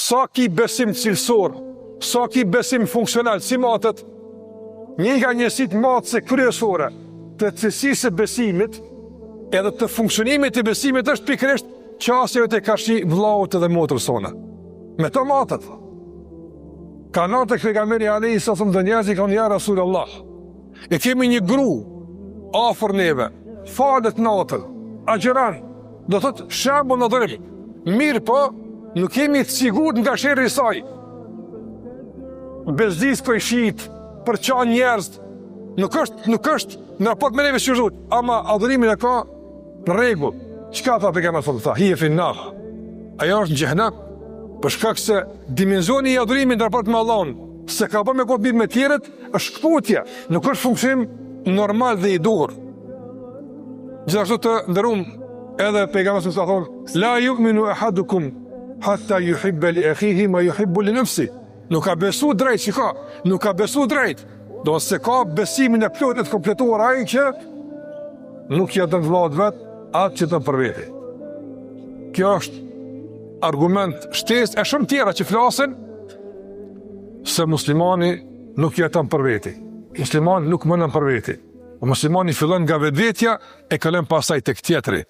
sa ki besim cilësor, sa ki besim funksional, si matët, një nga njësit matës e kryesore të cilësisë e besimit edhe të funksionimit të besimit është pikërisht qasjeve të kashi vllaut edhe motrës sona. Me to matët. Ka natë e pejgamberi alayhi sallam dhe njerëzit kanë ja Rasulullah. E kemi një gru afër neve, falet natën, agjeran, do thotë shembull në dhërim. Mirë po, nuk kemi të sigurt nga sherri i saj. Bezdis për shit, për qa njerëz, nuk është në raport me neve shqyrëzut, ama adhurimin e ka në rregull. Çka tha pejgamberi sallallahu alaihi wasallam? Hiya fi an-nar. Ajo është në xhenem, për shkak se dimensioni i adhurimit në raport me Allahun, se ka bërë me kopim me tjerët, është shkputje, nuk është funksionim normal dhe i duhur. Gjithashtu të ndërum, edhe pejgamberi sa thonë, la yu'minu ahadukum hatta yuhibba li akhihi ma yuhibbu li nafsi. Nuk ka besu drejt, shiko, nuk ka besu drejt. Do se ka besimin e plotë të kompletuar ai që nuk ja dën vllaut vet atë që të për veti. Kjo është argument shtesë e shumë tjera që flasin se muslimani nuk jeton për veti. Muslimani nuk mënon për veti. Muslimani fillon nga vetvetja e kalon pasaj tek tjetri.